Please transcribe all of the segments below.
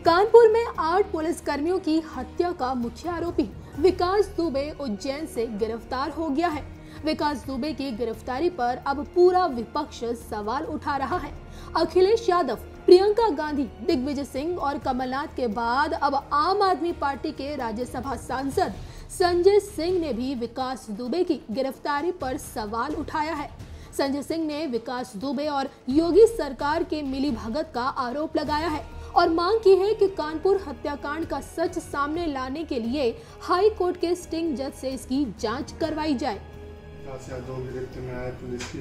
कानपुर में 8 पुलिसकर्मियों की हत्या का मुख्य आरोपी विकास दुबे उज्जैन से गिरफ्तार हो गया है। विकास दुबे की गिरफ्तारी पर अब पूरा विपक्ष सवाल उठा रहा है। अखिलेश यादव, प्रियंका गांधी, दिग्विजय सिंह और कमलनाथ के बाद अब आम आदमी पार्टी के राज्यसभा सांसद संजय सिंह ने भी विकास दुबे की गिरफ्तारी पर सवाल उठाया है। संजय सिंह ने विकास दुबे और योगी सरकार के मिलीभगत का आरोप लगाया है और मांग की है कि कानपुर हत्याकांड का सच सामने लाने के लिए हाई कोर्ट के सिटिंग जज से इसकी जांच करवाई जाए। में आए पुलिस की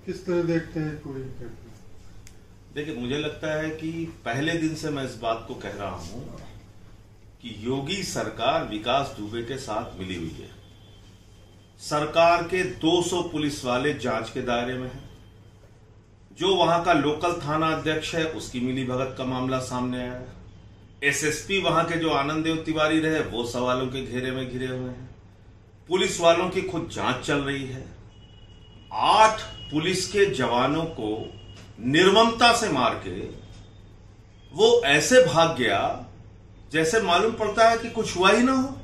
किस तरह देखते हैं पूरी? देखिए, मुझे लगता है कि पहले दिन से मैं इस बात को कह रहा हूं कि योगी सरकार विकास दुबे के साथ मिली हुई है। सरकार के 200 पुलिस वाले जांच के दायरे में हैं। जो वहां का लोकल थाना अध्यक्ष है उसकी मिलीभगत का मामला सामने आया है। एसएसपी वहां के जो आनंद देव तिवारी रहे वो सवालों के घेरे में घिरे हुए हैं। पुलिस वालों की खुद जांच चल रही है। 8 पुलिस के जवानों को निर्ममता से मार के वो ऐसे भाग गया जैसे मालूम पड़ता है कि कुछ हुआ ही ना हो।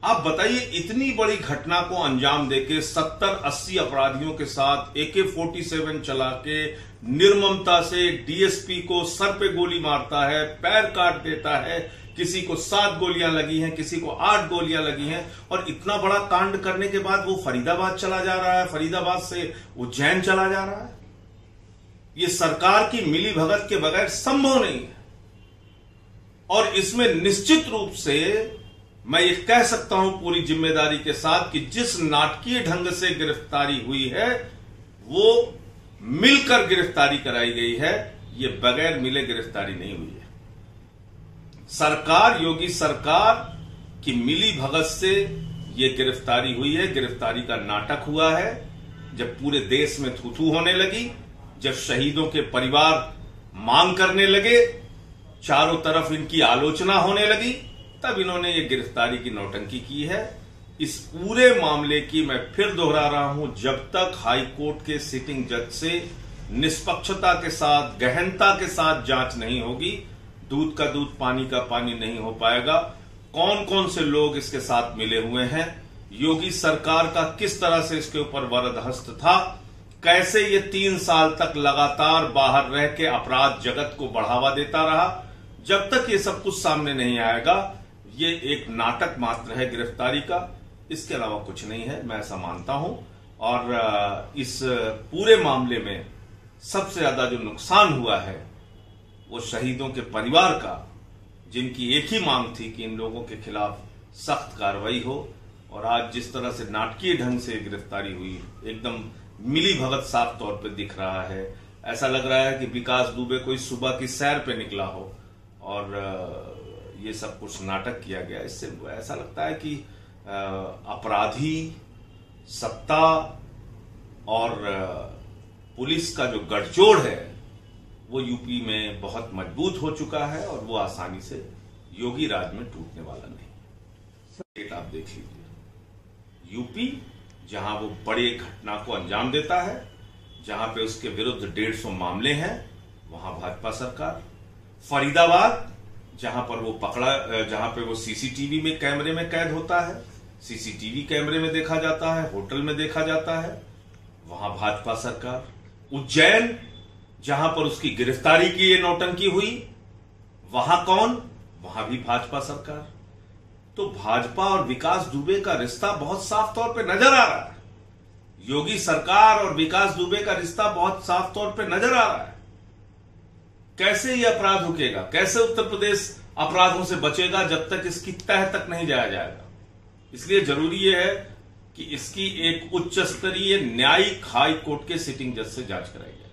आप बताइए, इतनी बड़ी घटना को अंजाम देके 70-80 अपराधियों के साथ AK-47 चला के निर्ममता से डीएसपी को सर पे गोली मारता है, पैर काट देता है। किसी को 7 गोलियां लगी हैं, किसी को 8 गोलियां लगी हैं। और इतना बड़ा कांड करने के बाद वो फरीदाबाद चला जा रहा है, फरीदाबाद से उज्जैन चला जा रहा है। ये सरकार की मिलीभगत के बगैर संभव नहीं है। और इसमें निश्चित रूप से मैं ये कह सकता हूं पूरी जिम्मेदारी के साथ कि जिस नाटकीय ढंग से गिरफ्तारी हुई है वो मिलकर गिरफ्तारी कराई गई है। ये बगैर मिले गिरफ्तारी नहीं हुई है। सरकार, योगी सरकार की मिलीभगत से ये गिरफ्तारी हुई है। गिरफ्तारी का नाटक हुआ है। जब पूरे देश में थू-थू होने लगी, जब शहीदों के परिवार मांग करने लगे, चारों तरफ इनकी आलोचना होने लगी, तब इन्होंने ये गिरफ्तारी की नौटंकी की है। इस पूरे मामले की मैं फिर दोहरा रहा हूं, जब तक हाई कोर्ट के सिटिंग जज से निष्पक्षता के साथ, गहनता के साथ जांच नहीं होगी, दूध का दूध पानी का पानी नहीं हो पाएगा। कौन कौन से लोग इसके साथ मिले हुए हैं, योगी सरकार का किस तरह से इसके ऊपर वरदहस्त था, कैसे ये 3 साल तक लगातार बाहर रह के अपराध जगत को बढ़ावा देता रहा, जब तक ये सब कुछ सामने नहीं आएगा ये एक नाटक मात्र है गिरफ्तारी का। इसके अलावा कुछ नहीं है, मैं ऐसा मानता हूं। और इस पूरे मामले में सबसे ज्यादा जो नुकसान हुआ है वो शहीदों के परिवार का, जिनकी एक ही मांग थी कि इन लोगों के खिलाफ सख्त कार्रवाई हो। और आज जिस तरह से नाटकीय ढंग से गिरफ्तारी हुई, एकदम मिलीभगत साफ तौर पे दिख रहा है। ऐसा लग रहा है कि विकास दुबे कोई सुबह की सैर पे निकला हो और ये सब कुछ नाटक किया गया। इससे ऐसा लगता है कि अपराधी, सत्ता और पुलिस का जो गठजोड़ है वो यूपी में बहुत मजबूत हो चुका है और वो आसानी से योगी राज में टूटने वाला नहीं। आप देख लीजिए, यूपी जहां वो बड़ी घटना को अंजाम देता है, जहां पे उसके विरुद्ध 150 मामले हैं, वहां भाजपा सरकार। फरीदाबाद जहां पर वो पकड़ा, जहां पे वो सीसीटीवी में कैमरे में कैद होता है, सीसीटीवी कैमरे में देखा जाता है, होटल में देखा जाता है, वहां भाजपा सरकार। उज्जैन जहां पर उसकी गिरफ्तारी की ये नौटंकी हुई, वहां कौन? वहां भी भाजपा सरकार। तो भाजपा और विकास दुबे का रिश्ता बहुत साफ तौर पे नजर आ रहा है। योगी सरकार और विकास दुबे का रिश्ता बहुत साफ तौर पे नजर आ रहा है। कैसे ये अपराध रुकेगा? कैसे उत्तर प्रदेश अपराधों से बचेगा जब तक इसकी तह तक नहीं जाया जाएगा? इसलिए जरूरी ये है कि इसकी एक उच्च स्तरीय न्यायिक हाई कोर्ट के सिटिंग जज से जांच कराई जाए।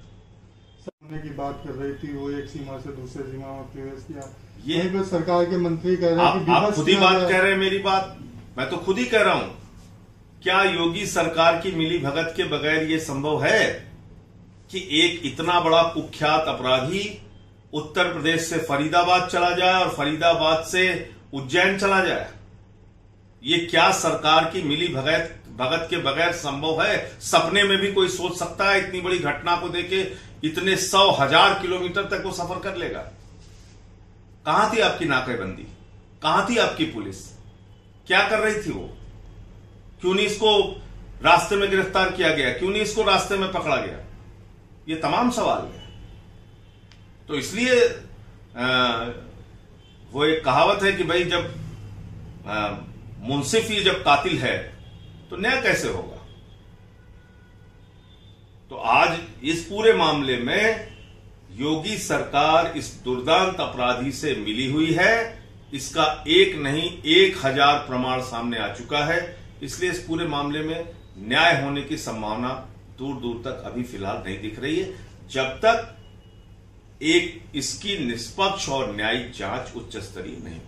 सामने की बात कर रही थी, वो एक सीमा से दूसरे सीमा में प्रवेश किया। ये सरकार के मंत्री कह रहे हैं कि आप खुद ही बात कह रहे हैं, मेरी बात मैं तो खुद ही कह रहा हूं। क्या योगी सरकार की मिलीभगत के बगैर ये संभव है कि एक इतना बड़ा कुख्यात अपराधी उत्तर प्रदेश से फरीदाबाद चला जाए और फरीदाबाद से उज्जैन चला जाए? ये क्या सरकार की मिलीभगत के बगैर संभव है? सपने में भी कोई सोच सकता है इतनी बड़ी घटना को देखे इतने 100,000 किलोमीटर तक वो सफर कर लेगा? कहां थी आपकी नाकेबंदी? कहां थी आपकी पुलिस? क्या कर रही थी वो? क्यों नहीं इसको रास्ते में गिरफ्तार किया गया? क्यों नहीं इसको रास्ते में पकड़ा गया? ये तमाम सवाल है। तो इसलिए वो एक कहावत है कि भाई जब मुंसिफ ही जब कातिल है तो न्याय कैसे होगा? तो आज इस पूरे मामले में योगी सरकार इस दुर्दांत अपराधी से मिली हुई है। इसका एक नहीं 1000 प्रमाण सामने आ चुका है। इसलिए इस पूरे मामले में न्याय होने की संभावना दूर दूर तक अभी फिलहाल नहीं दिख रही है, जब तक एक इसकी निष्पक्ष और न्यायिक जांच उच्च स्तरीय नहीं